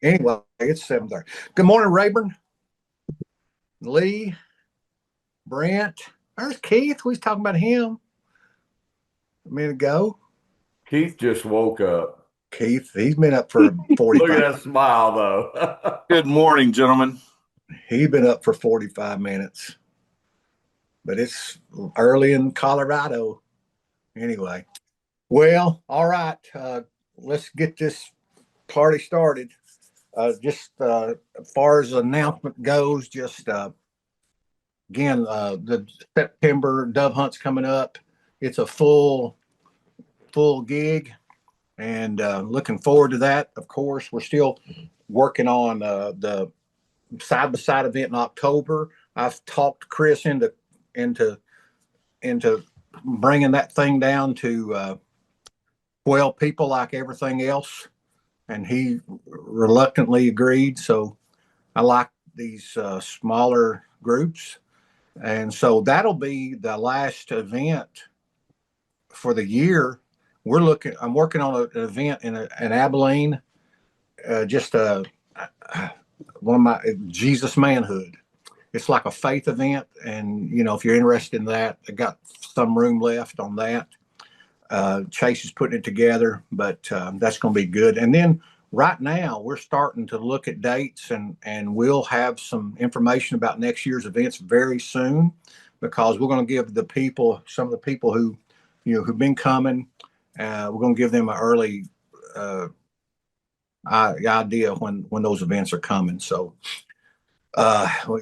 Anyway, it's 7:30. Good morning, Rayburn, Lee, Brent. There's Keith. We was talking about him a minute ago. Keith just woke up. Keith, he's been up for Look at 45. that smile, though. Good morning, gentlemen. He's been up for 45 minutes, but it's early in Colorado. Anyway, well, all right. Let's get this party started. Just as far as the announcement goes, just again, the September dove hunt's coming up. It's a full gig, and looking forward to that. Of course, we're still working on the side by side event in October. I've talked Chris into into bringing that thing down to 12 people like everything else, and he reluctantly agreed. So I like these smaller groups, and so that'll be the last event for the year. I'm working on an event in Abilene, just one of my Jesus Manhood. It's like a faith event, and if you're interested in that, I got some room left on that. Chase is putting it together, but that's going to be good. And then right now we're starting to look at dates, and we'll have some information about next year's events very soon, because we're going to give some of the people who've been coming, we're going to give them an early idea when those events are coming. So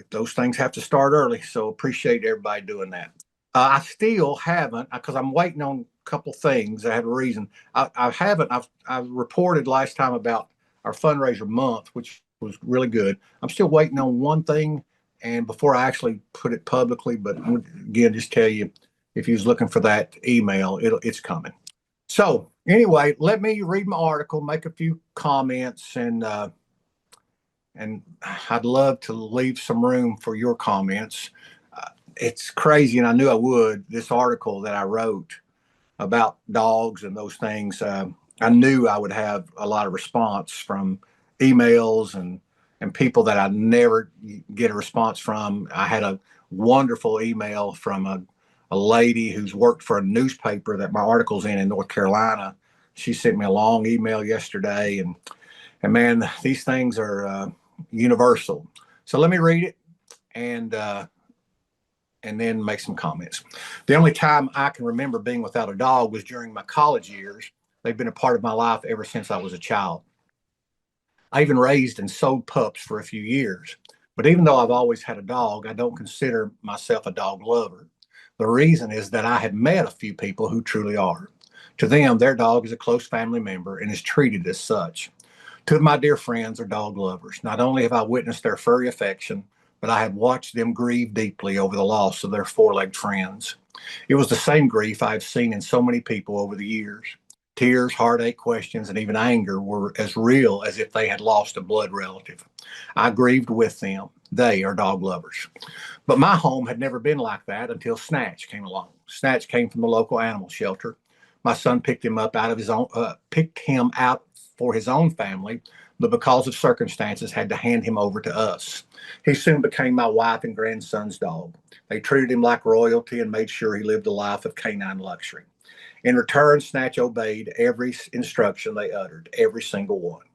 those things have to start early. So appreciate everybody doing that. I still haven't, because I'm waiting on a couple things. I had a reason. I haven't. I reported last time about our fundraiser month, which was really good. I'm still waiting on one thing, and before I actually put it publicly. But again, just tell you, if you was looking for that email, it's coming. So anyway, let me read my article, make a few comments, and I'd love to leave some room for your comments. It's crazy, and I knew I would. This article that I wrote about dogs and those things, I knew I would have a lot of response from emails and people that I never get a response from. I had a wonderful email from a lady who's worked for a newspaper that my article's in North Carolina. She sent me a long email yesterday, and man, these things are universal. So let me read it and then make some comments. The only time I can remember being without a dog was during my college years. They've been a part of my life ever since I was a child. I even raised and sold pups for a few years. But even though I've always had a dog, I don't consider myself a dog lover. The reason is that I have met a few people who truly are. To them, their dog is a close family member and is treated as such. Two of my dear friends are dog lovers. Not only have I witnessed their furry affection, but I have watched them grieve deeply over the loss of their four-legged friends. It was the same grief I have seen in so many people over the years. Tears, heartache, questions, and even anger were as real as if they had lost a blood relative. I grieved with them. They are dog lovers. But my home had never been like that until Snatch came along. Snatch came from the local animal shelter. My son picked him up out of his own, picked him out for his own family, but because of circumstances, had to hand him over to us. He soon became my wife and grandson's dog. They treated him like royalty and made sure he lived a life of canine luxury. In return, Snatch obeyed every instruction they uttered, every single one.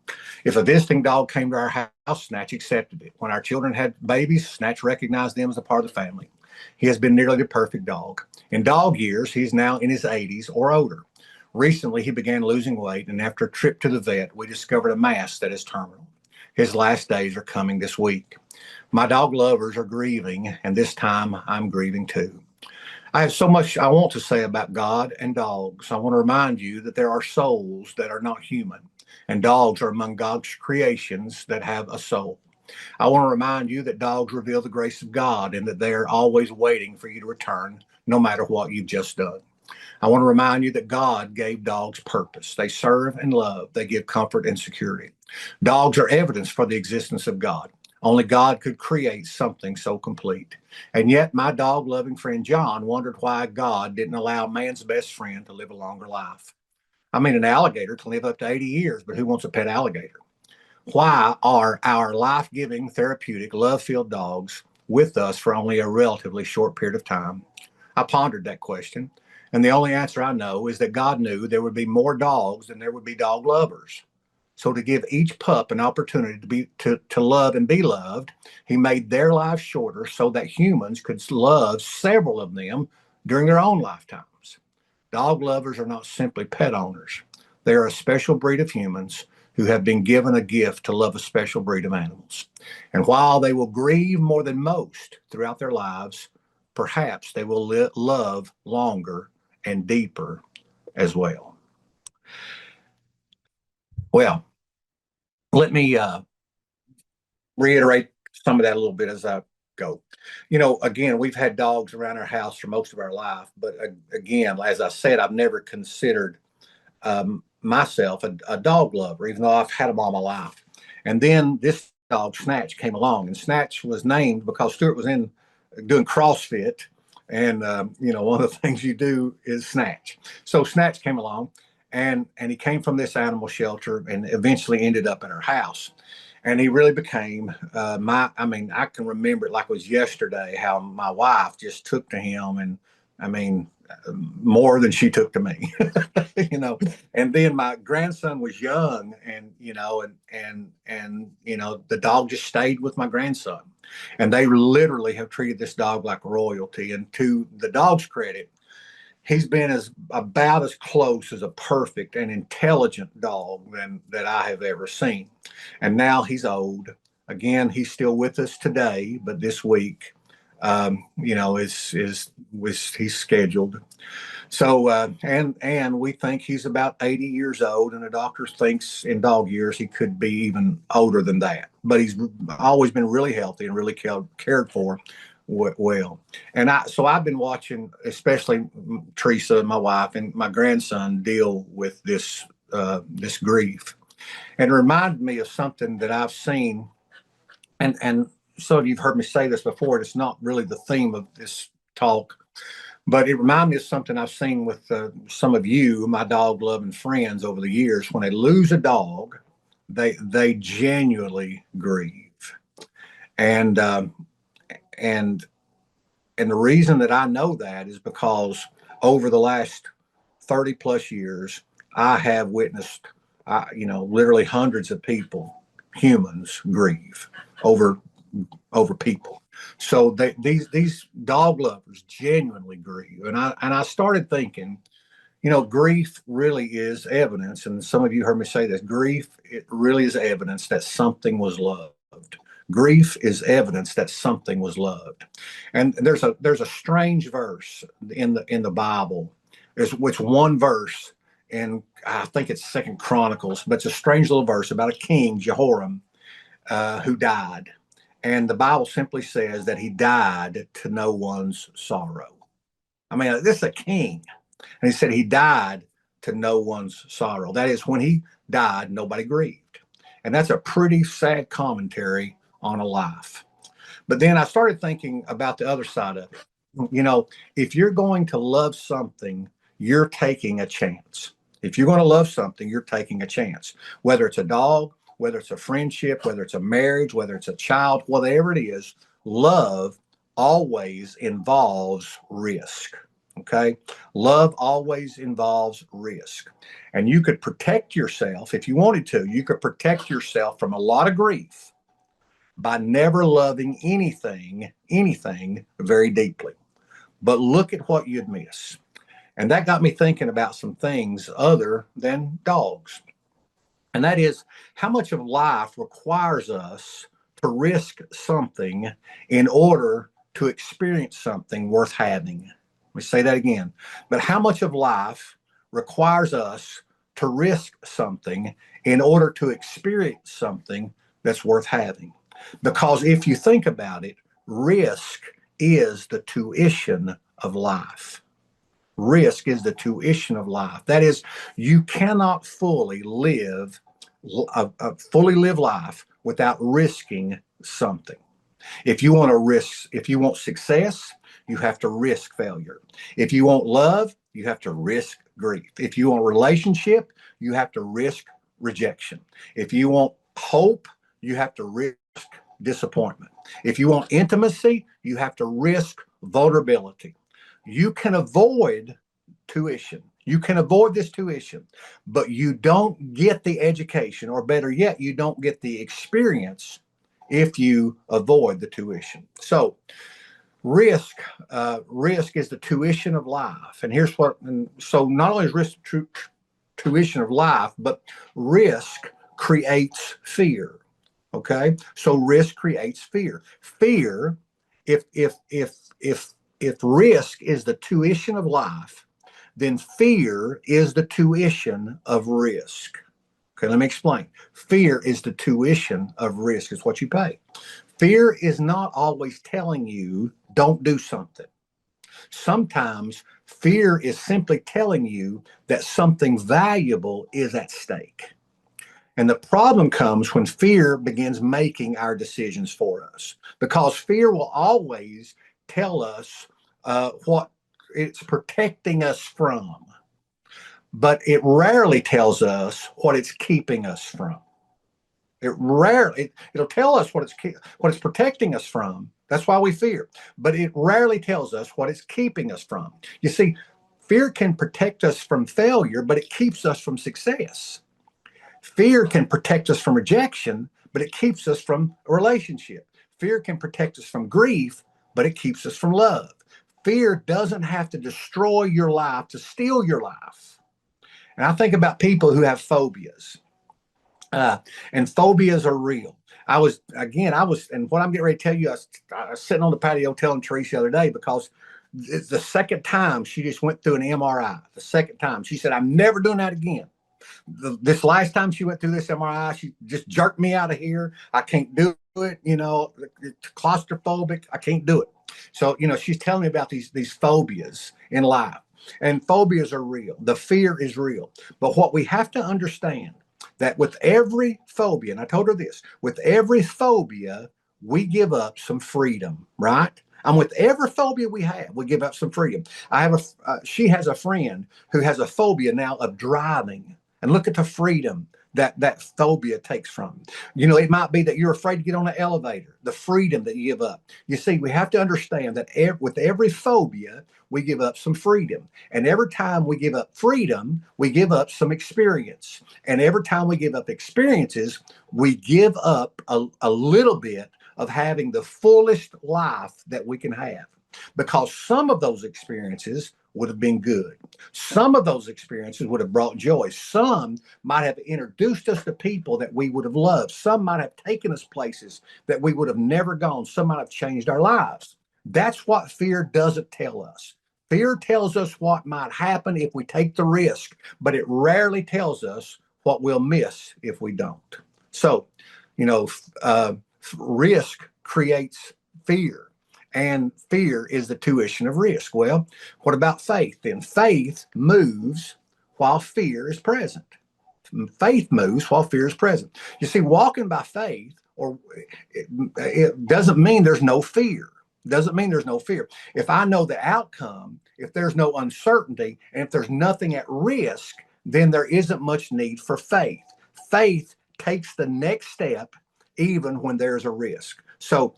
If a visiting dog came to our house, Snatch accepted it. When our children had babies, Snatch recognized them as a part of the family. He has been nearly the perfect dog. In dog years, he's now in his 80s or older. Recently, he began losing weight, and after a trip to the vet, we discovered a mass that is terminal. His last days are coming this week. My dog lovers are grieving, and this time I'm grieving too. I have so much I want to say about God and dogs. I want to remind you that there are souls that are not human, and dogs are among God's creations that have a soul. I want to remind you that dogs reveal the grace of God and that they are always waiting for you to return, no matter what you've just done. I want to remind you that God gave dogs purpose. They serve and love. They give comfort and security. Dogs are evidence for the existence of God. Only God could create something so complete. And yet, my dog loving friend John wondered why God didn't allow man's best friend to live a longer life. I mean, an alligator can live up to 80 years, but who wants a pet alligator? Why are our life-giving, therapeutic, love-filled dogs with us for only a relatively short period of time? I pondered that question, and the only answer I know is that God knew there would be more dogs than there would be dog lovers. So to give each pup an opportunity to love and be loved, he made their lives shorter so that humans could love several of them during their own lifetimes. Dog lovers are not simply pet owners. They are a special breed of humans who have been given a gift to love a special breed of animals. And while they will grieve more than most throughout their lives, perhaps they will love longer and deeper as well. Well, let me reiterate some of that a little bit as I go. Again, we've had dogs around our house for most of our life, but again, as I said, I've never considered myself a dog lover, even though I've had them all my life. And then this dog, Snatch, came along, and Snatch was named because Stuart was in doing CrossFit. And, one of the things you do is snatch. So Snatch came along, and he came from this animal shelter and eventually ended up in our house. And he really became I can remember it like it was yesterday how my wife just took to him. And I mean, more than she took to me, you know. And then my grandson was young, and the dog just stayed with my grandson, and they literally have treated this dog like royalty. And to the dog's credit, he's been about as close as a perfect and intelligent dog that I have ever seen. And now he's old. Again, he's still with us today, but this week, he's scheduled. So and we think he's about 80 years old, and the doctor thinks in dog years he could be even older than that. But he's always been really healthy and really cared for well. And I've been watching, especially Teresa, my wife, and my grandson deal with this grief, and it reminded me of something that I've seen, and so you've heard me say this before. It's not really the theme of this talk, but it reminded me of something I've seen with some of you, my dog loving friends, over the years. When they lose a dog, they genuinely grieve, and and and the reason that I know that is because over the last 30 plus years, I have witnessed, literally hundreds of people, humans, grieve over people. So these dog lovers genuinely grieve, and I started thinking, grief really is evidence, and some of you heard me say this. Grief, it really is evidence that something was loved. Grief is evidence that something was loved. And there's a strange verse in the Bible. There's which one verse, and I think it's Second Chronicles, but it's a strange little verse about a king, Jehoram, who died. And the Bible simply says that he died to no one's sorrow. I mean, this is a king. And he said he died to no one's sorrow. That is, when he died, nobody grieved. And that's a pretty sad commentary on a life. But then I started thinking about the other side of it. If you're going to love something, you're taking a chance. If you're going to love something, you're taking a chance. Whether it's a dog, whether it's a friendship, whether it's a marriage, whether it's a child, whatever it is, love always involves risk. Okay. Love always involves risk. And you could protect yourself if you wanted to. You could protect yourself from a lot of grief by never loving anything very deeply. But look at what you'd miss. And that got me thinking about some things other than dogs. And that is how much of life requires us to risk something in order to experience something worth having. Let me say that again. But how much of life requires us to risk something in order to experience something that's worth having? Because if you think about it, risk is the tuition of life. Risk is the tuition of life. That is, you cannot fully live life without risking something. If you want success, you have to risk failure. If you want love, you have to risk grief. If you want a relationship, you have to risk rejection. If you want hope, you have to risk disappointment. If you want intimacy, you have to risk vulnerability. You can avoid tuition. You can avoid this tuition, but you don't get the education, or better yet, you don't get the experience if you avoid the tuition. So risk is the tuition of life. And here's what, and so not only is risk tuition of life, but risk creates fear. Okay, so risk creates fear. Fear, if risk is the tuition of life, then fear is the tuition of risk. Okay, let me explain. Fear is the tuition of risk. It's what you pay. Fear is not always telling you don't do something. Sometimes fear is simply telling you that something valuable is at stake. And the problem comes when fear begins making our decisions for us, because fear will always tell us what it's protecting us from, but it rarely tells us what it's keeping us from. It'll tell us what it's protecting us from. That's why we fear, but it rarely tells us what it's keeping us from. You see, fear can protect us from failure, but it keeps us from success. Fear can protect us from rejection, but it keeps us from a relationship. Fear can protect us from grief, but it keeps us from love. Fear doesn't have to destroy your life to steal your life. And I think about people who have phobias, and phobias are real. And what I'm getting ready to tell you, I was sitting on the patio telling Teresa the other day, because it's the second time she just went through an MRI. The second time she said, I'm never doing that again. This last time she went through this MRI, she just jerked me out of here. I can't do it. It's claustrophobic. I can't do it. So, she's telling me about these phobias in life, and phobias are real. The fear is real. But what we have to understand, that with every phobia, and I told her this, with every phobia, we give up some freedom, right? And with every phobia we have, we give up some freedom. She has a friend who has a phobia now of driving. And look at the freedom that phobia takes from. It might be that you're afraid to get on an elevator, the freedom that you give up. You see, we have to understand that with every phobia, we give up some freedom. And every time we give up freedom, we give up some experience. And every time we give up experiences, we give up a little bit of having the fullest life that we can have. Because some of those experiences would have been good. Some of those experiences would have brought joy. Some might have introduced us to people that we would have loved. Some might have taken us places that we would have never gone. Some might have changed our lives. That's what fear doesn't tell us. Fear tells us what might happen if we take the risk, but it rarely tells us what we'll miss if we don't. So, risk creates fear. And fear is the tuition of risk. Well, what about faith then? Faith moves while fear is present. Faith moves while fear is present. You see, walking by faith, it doesn't mean there's no fear. Doesn't mean there's no fear. If I know the outcome, if there's no uncertainty, and if there's nothing at risk, then there isn't much need for faith. Faith takes the next step even when there's a risk. So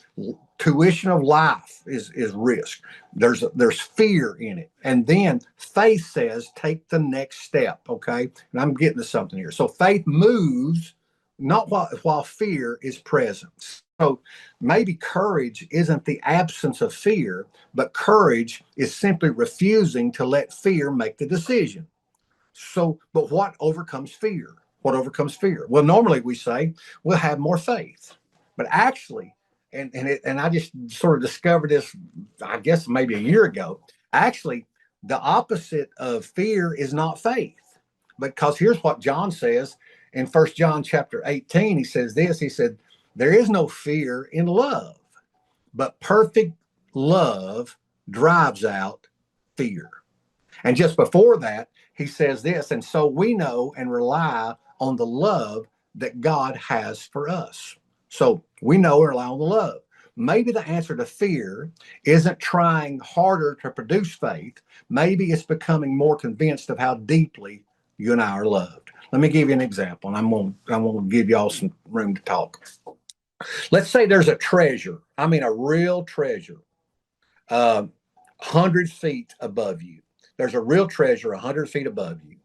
tuition of life is risk. There's fear in it. And then faith says, take the next step. Okay. And I'm getting to something here. So faith moves not while fear is present. So maybe courage isn't the absence of fear, but courage is simply refusing to let fear make the decision. So, but what overcomes fear? What overcomes fear? Well, normally we say we'll have more faith, but actually, and I just sort of discovered this, I guess maybe a year ago. Actually, the opposite of fear is not faith, because here's what John says in 1 John chapter 18. He says this. He said, "There is no fear in love, but perfect love drives out fear." And just before that, he says this, and so we know and rely on the love that God has for us. So we know and rely on the love. Maybe the answer to fear isn't trying harder to produce faith. Maybe it's becoming more convinced of how deeply you and I are loved. Let me give you an example, and I'm gonna give y'all some room to talk. Let's say there's a treasure. I mean, a real treasure, 100 feet above you. There's a real treasure 100 feet above you,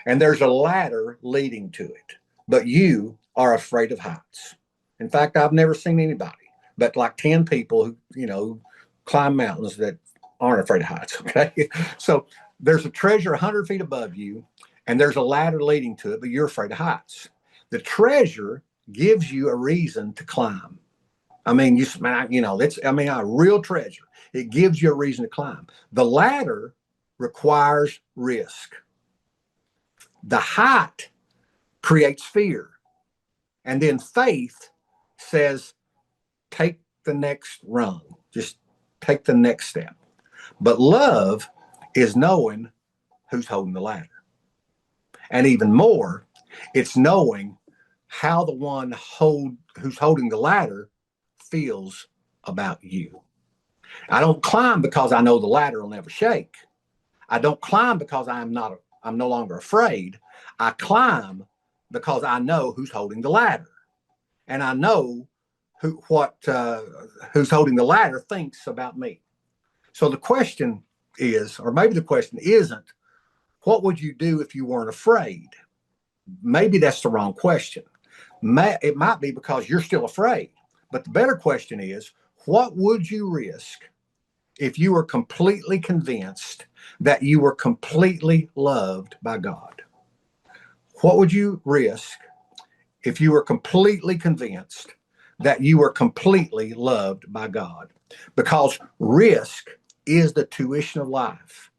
and there's a ladder leading to it. But you are afraid of heights. In fact, I've never seen anybody but like 10 people who, climb mountains that aren't afraid of heights. Okay. So there's a treasure 100 feet above you, and there's a ladder leading to it, but you're afraid of heights. The treasure gives you a reason to climb. I mean, a real treasure. It gives you a reason to climb. The ladder requires risk. The height creates fear. And then faith says, take the next rung, just take the next step. But love is knowing who's holding the ladder. And even more, it's knowing how the one who's holding the ladder feels about you. I don't climb because I know the ladder will never shake. I don't climb because I'm no longer afraid. I climb because I know who's holding the ladder, and I know who's holding the ladder thinks about me. So the question is, or maybe the question isn't, what would you do if you weren't afraid? Maybe that's the wrong question. It might be because you're still afraid. But the better question is, what would you risk if you were completely convinced that you were completely loved by God? What would you risk if you were completely convinced that you were completely loved by God? Because risk is the tuition of life,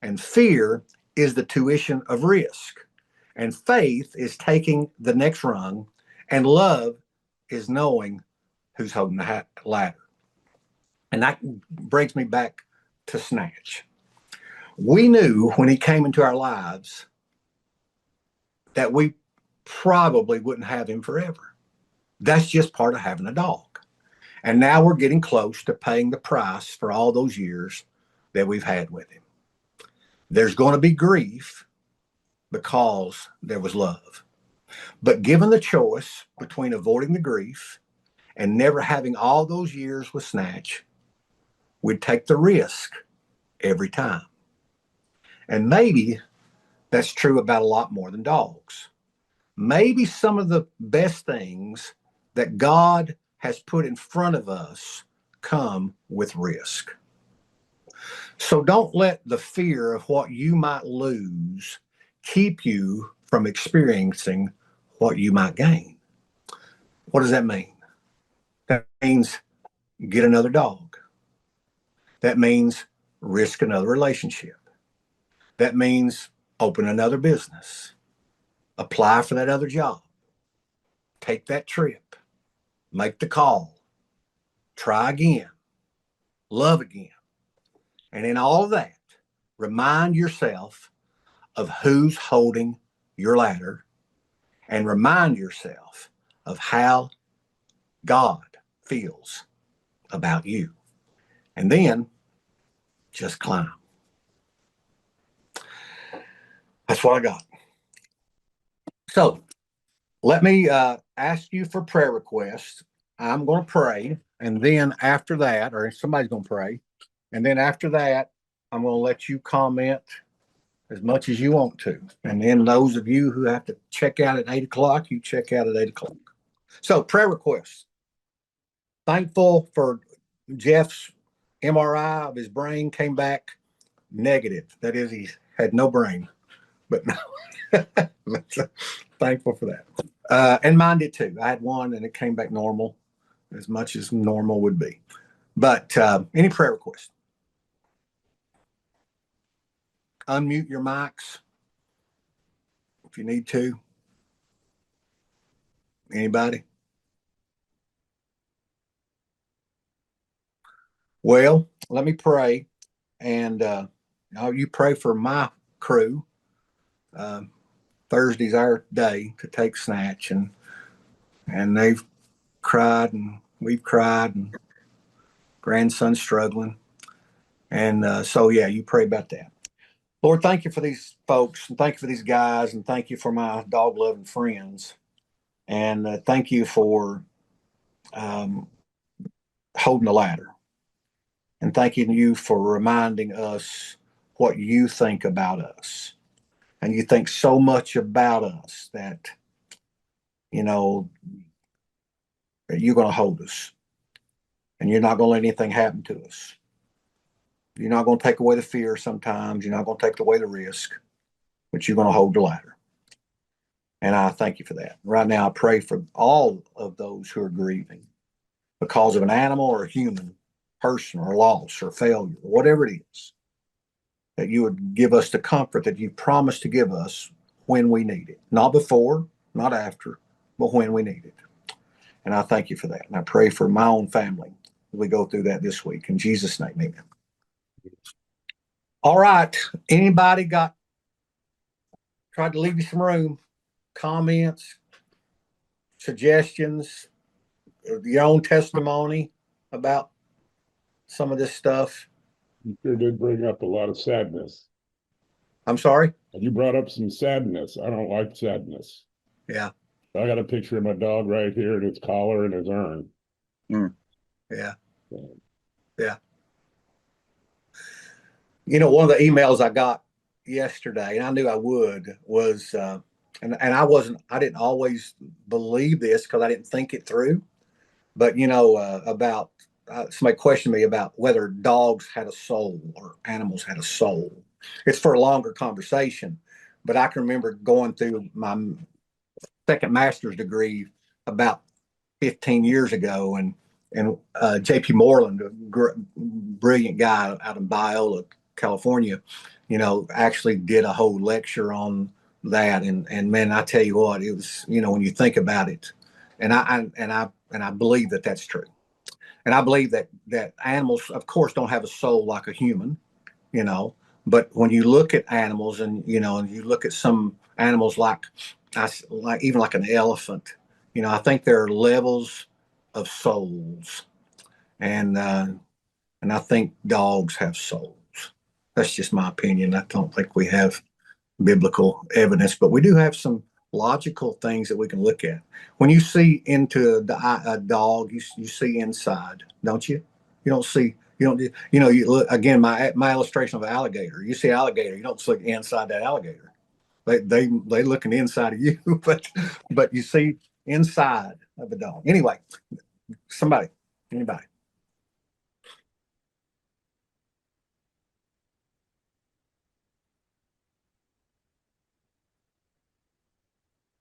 and fear is the tuition of risk, and faith is taking the next rung, and love is knowing who's holding the ladder. And that brings me back to Snatch. We knew when he came into our lives that we probably wouldn't have him forever. That's just part of having a dog. And now we're getting close to paying the price for all those years that we've had with him. There's going to be grief because there was love. But given the choice between avoiding the grief and never having all those years with Snatch, we'd take the risk every time. And maybe that's true about a lot more than dogs. Maybe some of the best things that God has put in front of us come with risk. So don't let the fear of what you might lose keep you from experiencing what you might gain. What does that mean? That means get another dog. That means risk another relationship. That means open another business. Apply for that other job. Take that trip. Make the call. Try again. Love again. And in all of that, remind yourself of who's holding your ladder, and remind yourself of how God feels about you. And then just climb. That's what I got. So let me ask you for prayer requests. I'm going to pray. And then after that, or somebody's going to pray. And then after that, I'm going to let you comment as much as you want to. And then those of you who have to check out at 8 o'clock, you check out at 8 o'clock. So prayer requests. Thankful for Jeff's MRI of his brain came back negative. That is, he had no brain. But no, thankful for that. And mine did too. I had one and it came back normal, as much as normal would be. But any prayer requests? Unmute your mics if you need to. Anybody? Well, let me pray. And you pray for my crew. Thursday's our day to take Snatch, and they've cried and we've cried, and grandson's struggling. And so, yeah, you pray about that. Lord, thank you for these folks, and thank you for these guys, and thank you for my dog loving friends. And thank you for um, holding the ladder. And thanking you for reminding us what you think about us. And you think so much about us that, you know, that you're going to hold us and you're not going to let anything happen to us. You're not going to take away the fear sometimes. You're not going to take away the risk, but you're going to hold the ladder. And I thank you for that. Right now, I pray for all of those who are grieving because of an animal or a human person or loss or failure, or whatever it is, that you would give us the comfort that you promised to give us when we need it. Not before, not after, but when we need it. And I thank you for that. And I pray for my own family as we go through that this week. In Jesus' name, amen. All right. Anybody tried to leave you some room? Comments, suggestions, your own testimony about some of this stuff? You sure did bring up a lot of sadness. I'm sorry? You brought up some sadness. I don't like sadness. Yeah. I got a picture of my dog right here and his collar and his urn. Yeah. So, Yeah. You know, one of the emails I got yesterday, and I knew I would, was, and I didn't always believe this because I didn't think it through, but, about somebody questioned me about whether dogs had a soul or animals had a soul. It's for a longer conversation, but I can remember going through my second master's degree about 15 years ago, and J.P. Moreland, a brilliant guy out of Biola, California, actually did a whole lecture on that. And man, I tell you what, it was, when you think about it, and I believe that that's true. And I believe that animals, of course, don't have a soul like a human, you know, but when you look at animals, and you look at some animals like even like an elephant, I think there are levels of souls, and I think dogs have souls. That's just my opinion. I don't think we have biblical evidence, but we do have some logical things that we can look at. When you see into a dog, you see inside, don't you? You don't see. You don't. You look again. My illustration of an alligator. You see alligator. You don't look inside that alligator. They looking inside of you, but you see inside of a dog. Anyway, anybody.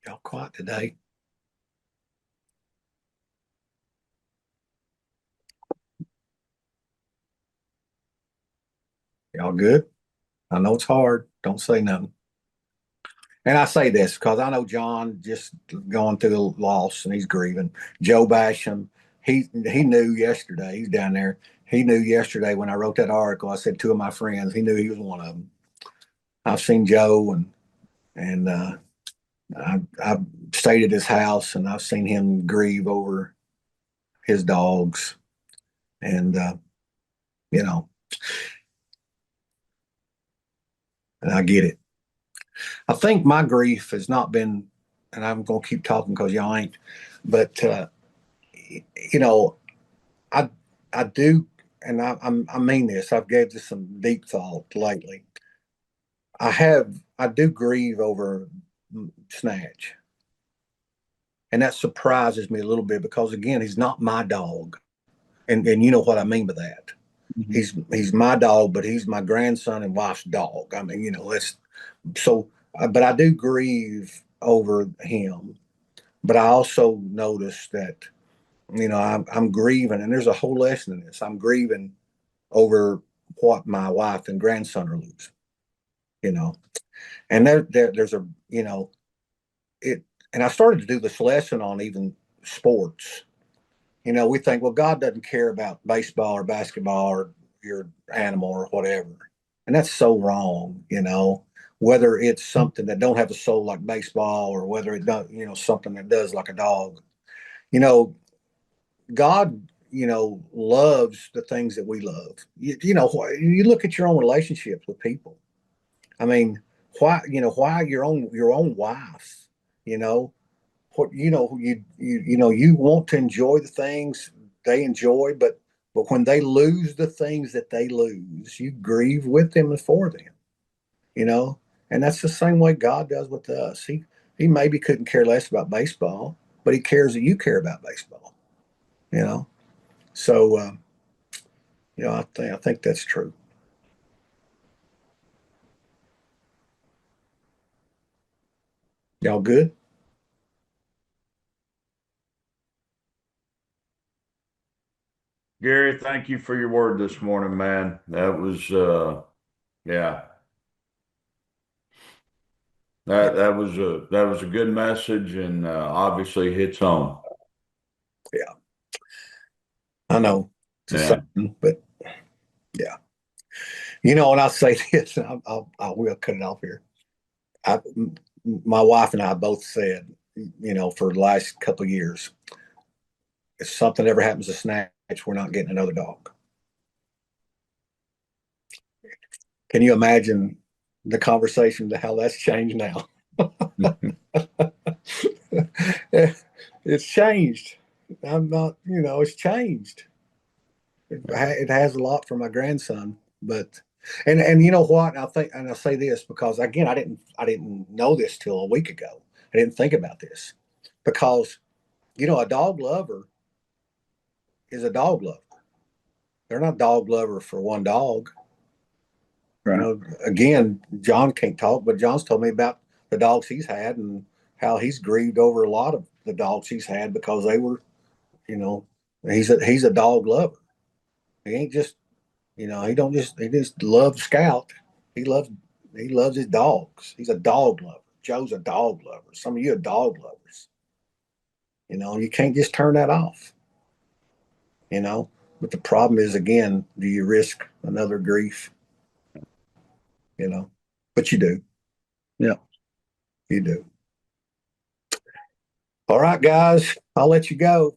Y'all quiet today. Y'all good? I know it's hard. Don't say nothing. And I say this because I know John just going through the loss and he's grieving. Joe Basham, he knew yesterday. He's down there. He knew yesterday when I wrote that article. I said two of my friends. He knew he was one of them. I've seen Joe, and I've stayed at his house, and I've seen him grieve over his dogs, and you know, and I get it. I think my grief has not been, and I'm going to keep talking because y'all ain't, but you know, I I do, and I mean this. I've gave this some deep thought lately. I do grieve over Snatch, and that surprises me a little bit because again, he's not my dog, and you know what I mean by that. Mhm. He's my dog, but he's my grandson and wife's dog. I mean, that's so. But I do grieve over him. But I also notice that I'm grieving, and there's a whole lesson in this. I'm grieving over what my wife and grandson are losing, you know. And there's a it. And I started to do this lesson on even sports. We think, well, God doesn't care about baseball or basketball or your animal or whatever, and that's so wrong. Whether it's something that don't have a soul like baseball or whether it does, something that does like a dog. You know, God, loves the things that we love. You look at your own relationships with people. I mean, why, why your own wife, what, you want to enjoy the things they enjoy, but when they lose the things that they lose, you grieve with them and for them, you know, and that's the same way God does with us. He maybe couldn't care less about baseball, but he cares that you care about baseball, you know. So, I think that's true. Y'all good? Gary, thank you for your word this morning, man. That was yeah. That was a good message, and obviously hits home. Yeah, I know. It's Yeah. something, but yeah, and I'll say this, and I will cut it off here. My wife and I both said, for the last couple of years, if something ever happens to Snatch, we're not getting another dog. Can you imagine the conversation to how that's changed now? It's changed. I'm not, it's changed. It has a lot for my grandson, but and you know what? I think, and I say this because again, I didn't know this till a week ago. I didn't think about this because a dog lover is a dog lover. They're not dog lover for one dog. Right. Again, John can't talk, but John's told me about the dogs he's had and how he's grieved over a lot of the dogs he's had because they were, you know, he's a dog lover. He ain't just, he just loves Scout. He loves he loves his dogs. He's a dog lover. Joe's a dog lover. Some of you are dog lovers. You can't just turn that off. But the problem is again, do you risk another grief? But you do. Yeah. You do. All right, guys, I'll let you go.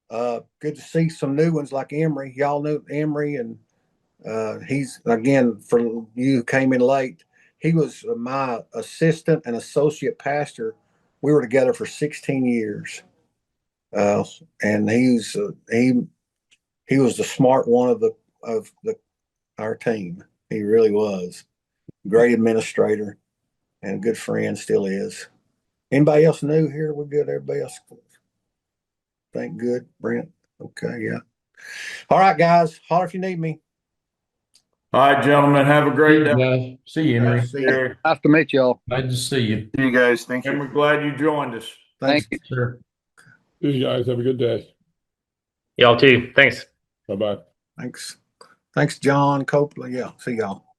Good to see some new ones like Emery. Y'all knew Emery, and he's, again, for you who came in late, he was my assistant and associate pastor. We were together for 16 years. And he was the smart one of our team. He really was. Great administrator and a good friend, still is. Anybody else new here? We're good. Everybody else, thank good. Brent. Okay, yeah. All right, guys. Holler if you need me. All right, gentlemen, have a great day. Guys. See you, Emery. See you. Gary. Nice to meet y'all. Glad to see you. See you guys. Thank And you. we're glad you joined us. Thanks. Thank you. Sure. You guys have a good day. Y'all too. Thanks. Bye-bye. Thanks, John Copeland. Yeah. See y'all.